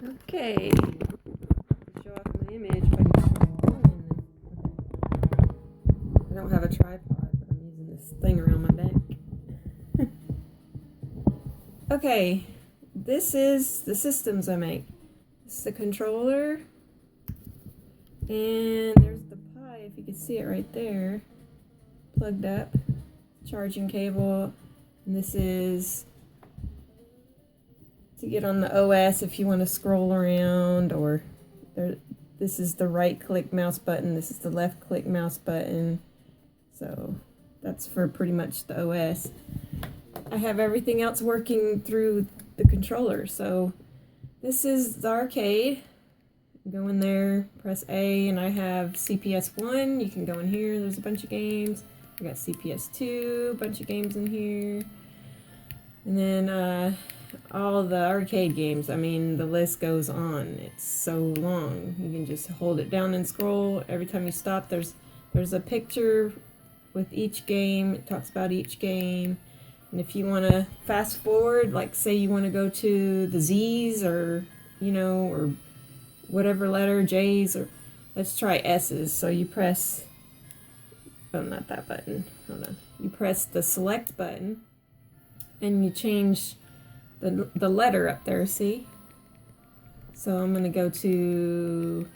Okay. Show off my image if I can put my phone in there. I don't have a tripod, but I'm using this thing around my neck. Okay, this is the systems I make. This is the controller, and there's the Pi, if you can see it right there, plugged up, charging cable, and this is to get on the OS if you want to scroll around, or this is the right click mouse button, this is the left click mouse button, so that's for pretty much the OS. I have everything else working through the controller. So this is the arcade. Go in there, press A, and I have CPS1. You can go in here, there's a bunch of games. I got CPS2, a bunch of games in here. And then all the arcade games. I mean, the list goes on. It's so long. You can just hold it down and scroll. Every time you stop, there's a picture with each game. It talks about each game. And if you want to fast forward, like say you want to go to the Z's, or, or whatever letter, J's, or let's try S's. So you press, not that button, hold on. You press the select button and you change the letter up there, see? So I'm going to go to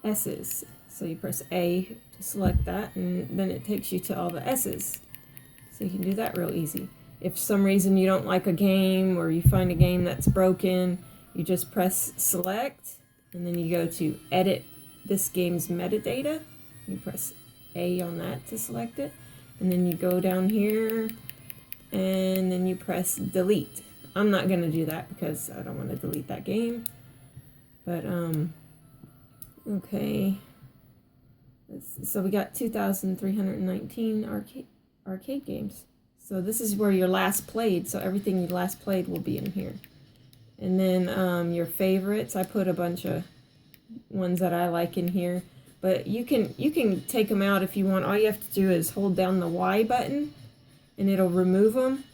S's. So you press A to select that, and then it takes you to all the S's. So you can do that real easy. If for some reason you don't like a game, or you find a game that's broken, you just press select, and then you go to edit this game's metadata. You press A on that to select it, and then you go down here, and then you press delete. I'm not going to do that because I don't want to delete that game. But, okay. So we got 2,319 arcade games. So this is where your last played, so everything you last played will be in here. And then your favorites, I put a bunch of ones that I like in here, but you can take them out if you want. All you have to do is hold down the Y button and it'll remove them.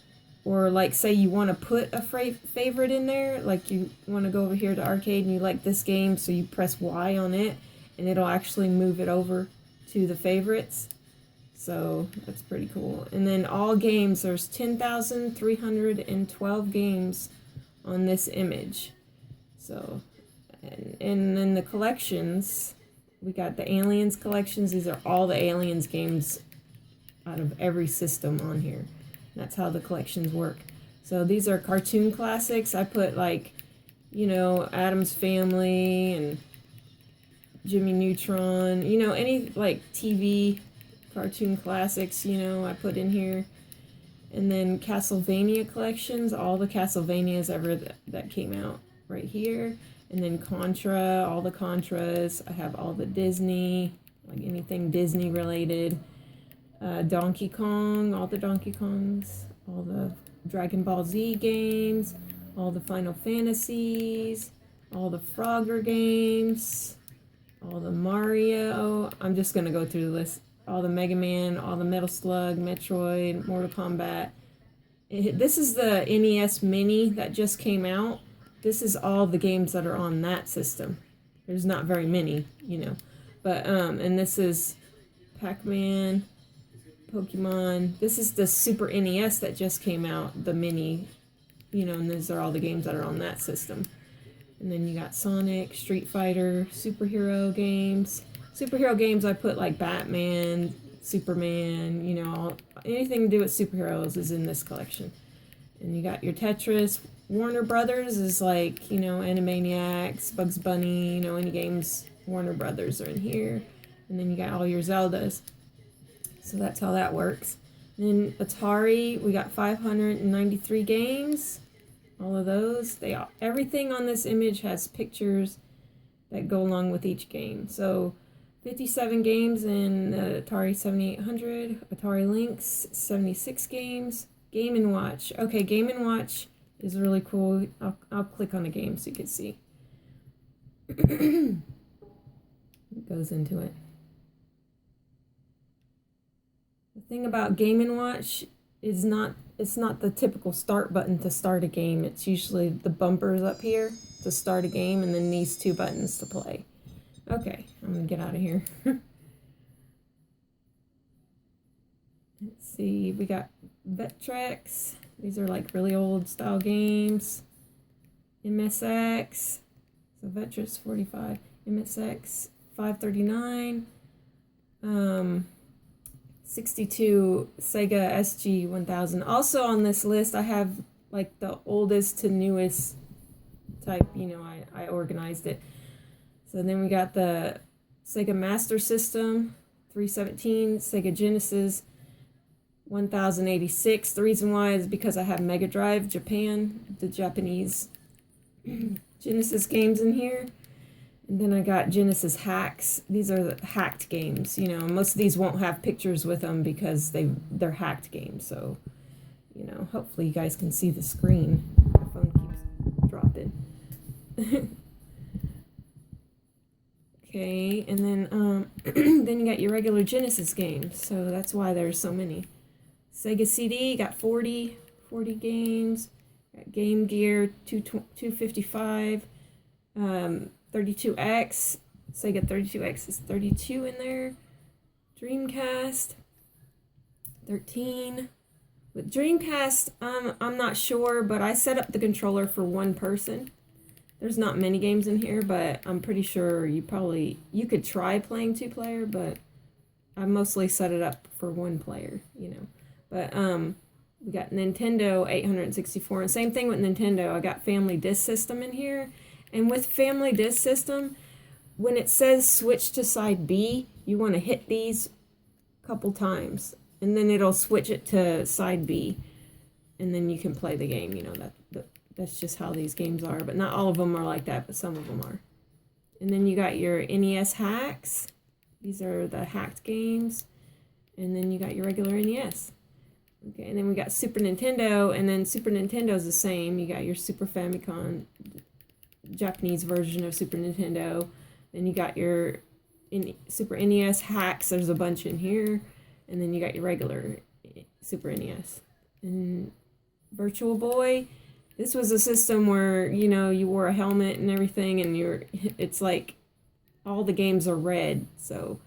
Or like say you want to put a favorite in there, like you want to go over here to arcade and you like this game, so you press Y on it and it'll actually move it over to the favorites. So that's pretty cool. And then all games, there's 10,312 games on this image. So, and then the collections, we got the Aliens collections. These are all the Aliens games out of every system on here. That's how the collections work. So these are cartoon classics. I put like, Addams Family and Jimmy Neutron, any like TV cartoon classics, I put in here. And then Castlevania collections, all the Castlevanias ever that came out right here. And then Contra, all the Contras. I have all the Disney, like anything Disney related. Donkey Kong, all the Donkey Kongs, all the Dragon Ball Z games, all the Final Fantasies, all the Frogger games, all the Mario. I'm just going to go through the list. All the Mega Man, all the Metal Slug, Metroid, Mortal Kombat. This is the NES Mini that just came out. This is all the games that are on that system. There's not very many, But, and this is Pac-Man, Pokemon. This is the Super NES that just came out, the Mini, and these are all the games that are on that system. And then you got Sonic, Street Fighter, superhero games. Superhero games, I put like Batman, Superman, anything to do with superheroes is in this collection. And you got your Tetris. Warner Brothers is like, Animaniacs, Bugs Bunny, any games Warner Brothers are in here. And then you got all your Zeldas. So that's how that works. And then Atari, we got 593 games. All of those. Everything on this image has pictures that go along with each game. So 57 games in Atari 7800, Atari Lynx, 76 games. Game & Watch. Okay, Game & Watch is really cool. I'll click on the game so you can see. It goes into it. The thing about Game & Watch is not it's not the typical start button to start a game. It's usually the bumpers up here to start a game, and then these two buttons to play. Okay, I'm gonna get out of here. Let's see, we got Vectrex. These are like really old style games. MSX. So Vectrex 45. MSX 539. 62 Sega SG 1000. Also on this list, I have like the oldest to newest type. You know, I organized it. So then we got the Sega Master System 317, Sega Genesis 1086. The reason why is because I have Mega Drive Japan, the Japanese Genesis games in here. And then I got Genesis hacks. These are the hacked games. You know, most of these won't have pictures with them because they're hacked games. So, you know, hopefully you guys can see the screen. My phone keeps dropping. Okay, and then then you got your regular Genesis games. So that's why there's so many. Sega CD got 40 games. Got Game Gear 255. 32X. Sega 32X is 32 in there. Dreamcast 13. With Dreamcast, I'm not sure, but I set up the controller for one person. There's not many games in here, but I'm pretty sure you could try playing 2-player, but I mostly set it up for 1 player, you know. But we got Nintendo 864, and same thing with Nintendo. I got Family Disk System in here, and with Family Disk System, when it says switch to side B, you want to hit these a couple times, and then it'll switch it to side B, and then you can play the game. You know, that's just how these games are, but not all of them are like that, but some of them are. And then you got your NES hacks. These are the hacked games. And then you got your regular NES. Okay, and then we got Super Nintendo, and then Super Nintendo is the same. You got your Super Famicom, Japanese version of Super Nintendo. Then you got your Super NES hacks. There's a bunch in here. And then you got your regular Super NES. And Virtual Boy, this was a system where, you know, you wore a helmet and everything, and it's like all the games are red. So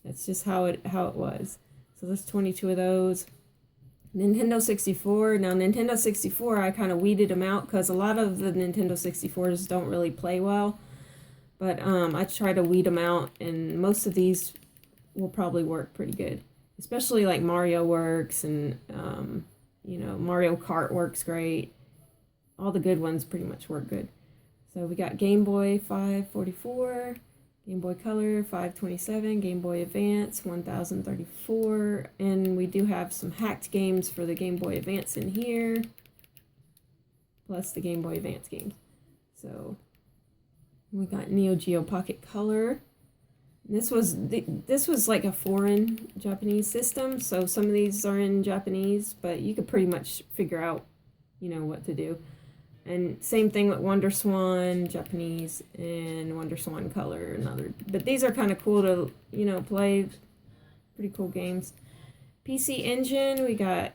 that's just how it was. So there's 22 of those. Nintendo 64. Now, Nintendo 64, I kind of weeded them out because a lot of the Nintendo 64s don't really play well. But I try to weed them out, and most of these will probably work pretty good. Especially like Mario works, and, you know, Mario Kart works great. All the good ones pretty much work good. So we got Game Boy 544. Game Boy Color 527, Game Boy Advance 1034, and we do have some hacked games for the Game Boy Advance in here, plus the Game Boy Advance games. So we got Neo Geo Pocket Color. This was like a foreign Japanese system, so some of these are in Japanese, but you could pretty much figure out, you know, what to do. And same thing with Wonder Swan, Japanese, and Wonder Swan Color, another. But these are kind of cool to, you know, play. Pretty cool games. PC Engine, we got,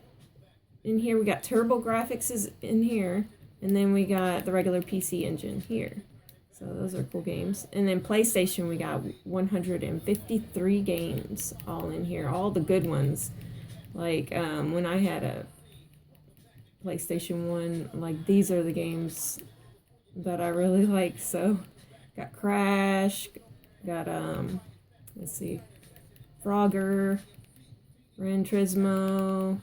in here we got Turbo Graphics is in here. And then we got the regular PC Engine here. So those are cool games. And then PlayStation, we got 153 games all in here. All the good ones. Like, when I had a PlayStation 1, like, these are the games that I really like. So got Crash, got let's see, Frogger, Gran Turismo.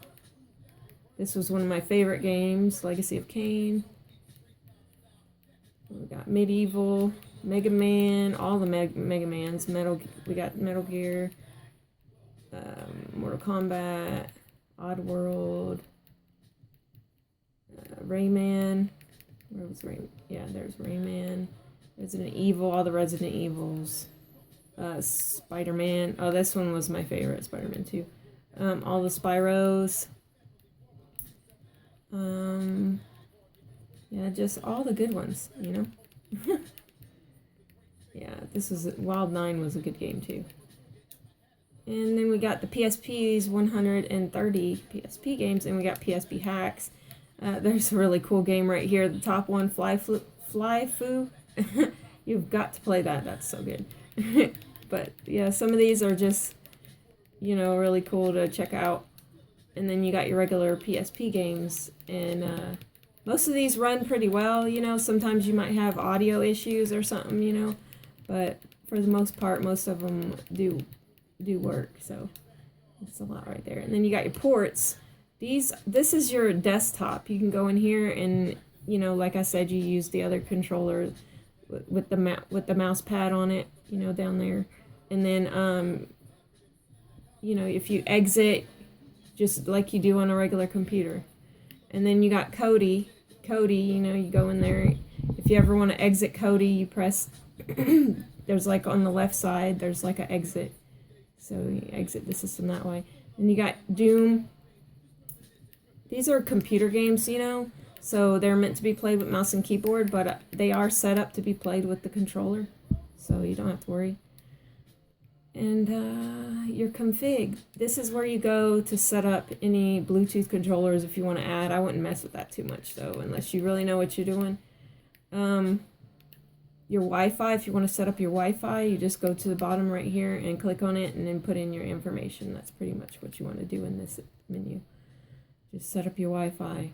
This was one of my favorite games, Legacy of Kain. We got Medieval, Mega Man, all the Mega Mans, we got Metal Gear, Mortal Kombat, Oddworld, Rayman. Where was Rayman? Yeah, there's Rayman. Resident Evil, all the Resident Evils. Spider-Man. Oh, this one was my favorite, Spider-Man 2. All the Spyros. Yeah, just all the good ones, you know? Yeah, Wild 9 was a good game too. And then we got the PSP's 130 PSP games, and we got PSP hacks. There's a really cool game right here. The top one, Fly Foo. You've got to play that. That's so good. But yeah, some of these are just, you know, really cool to check out. And then you got your regular PSP games, and most of these run pretty well. You know, sometimes you might have audio issues or something, you know, but for the most part, most of them do work. So that's a lot right there. And then you got your ports. This is your desktop. You can go in here and, you know, like I said, you use the other controller with the mouse pad on it, you know, down there. And then you know, if you exit, just like you do on a regular computer. And then you got Kodi, you know, you go in there. If you ever want to exit Kodi, you press there's like on the left side, there's like an exit. So you exit the system that way. And you got Doom. These are computer games, you know, so they're meant to be played with mouse and keyboard, but they are set up to be played with the controller, so you don't have to worry. And your config. This is where you go to set up any Bluetooth controllers if you want to add. I wouldn't mess with that too much, though, unless you really know what you're doing. Your Wi-Fi, if you want to set up your Wi-Fi, you just go to the bottom right here and click on it and then put in your information. That's pretty much what you want to do in this menu. Just set up your Wi-Fi.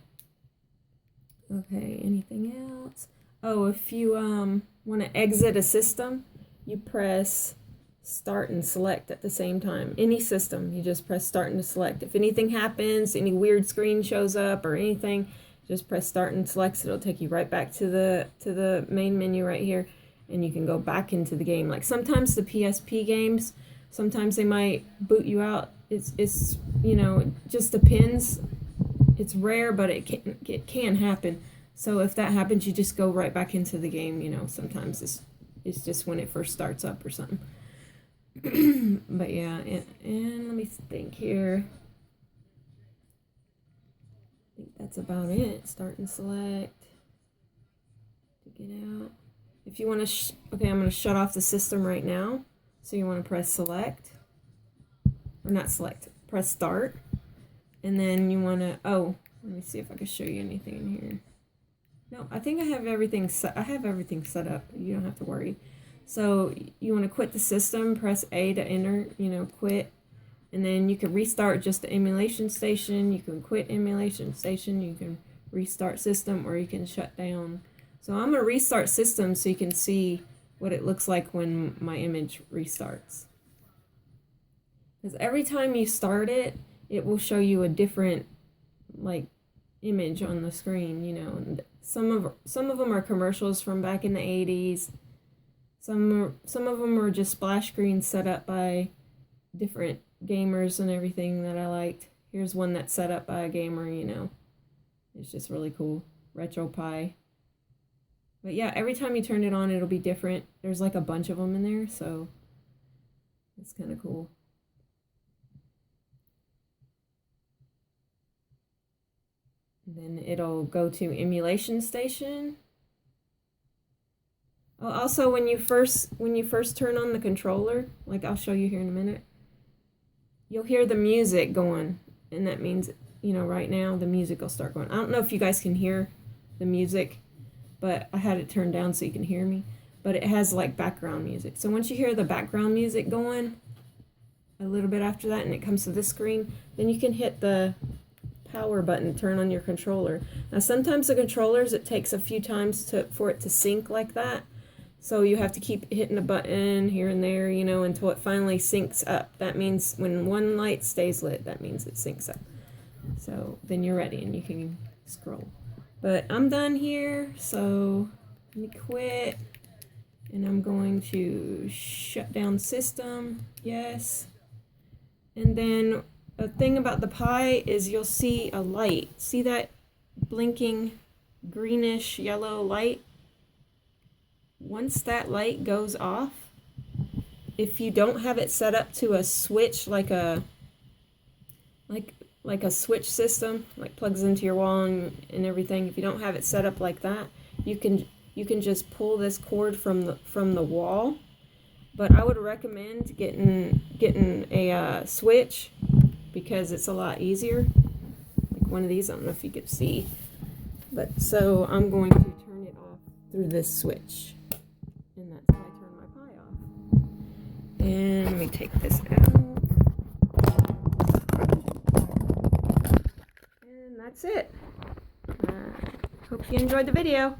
Okay, anything else? Oh, if you want to exit a system, you press start and select at the same time. Any system, you just press start and select. If anything happens, any weird screen shows up or anything, just press start and select. So it'll take you right back to the main menu right here, and you can go back into the game. Like sometimes the PSP games, sometimes they might boot you out. It's you know, it just depends. It's rare, but it can happen. So if that happens, you just go right back into the game. You know, sometimes it's just when it first starts up or something. But yeah, and let me think here. I think that's about it. Start and select to get out. If you want to, okay, I'm going to shut off the system right now. So you want to press select, or not select, press start. And then you want to, oh, let me see if I can show you anything in here. No, I think I have everything set. I have everything set up. You don't have to worry. So you want to quit the system, press A to enter, you know, quit. And then you can restart just the emulation station. You can quit emulation station. You can restart system, or you can shut down. So I'm going to restart system so you can see what it looks like when my image restarts. Because every time you start it, it will show you a different, like, image on the screen, you know. And some of them are commercials from back in the 80s. Some of them are just splash screens set up by different gamers and everything that I liked. Here's one that's set up by a gamer, you know. It's just really cool. RetroPie. But yeah, every time you turn it on, it'll be different. There's like a bunch of them in there, so it's kind of cool. Then it'll go to emulation station. Oh, also, when you first turn on the controller, like I'll show you here in a minute, you'll hear the music going, and that means, you know, right now the music will start going. I don't know if you guys can hear the music, but I had it turned down so you can hear me. But it has like background music. So once you hear the background music going, a little bit after that, and it comes to this screen, then you can hit the power button to turn on your controller. Now sometimes the controllers, it takes a few times for it to sync like that. So you have to keep hitting the button here and there, you know, until it finally syncs up. That means when one light stays lit, that means it syncs up. So then you're ready and you can scroll. But I'm done here, so let me quit. And I'm going to shut down system. Yes. And then a thing about the Pi is you'll see a light. See that blinking greenish yellow light? Once that light goes off, if you don't have it set up to a switch, like a switch system, like plugs into your wall and everything, if you don't have it set up like that, you can just pull this cord from the wall, But I would recommend getting a Switch because it's a lot easier. Like one of these, I don't know if you could see. But so I'm going to turn it off through this switch. And that's how I turn my Pi off. And let me take this out. And that's it. Hope you enjoyed the video.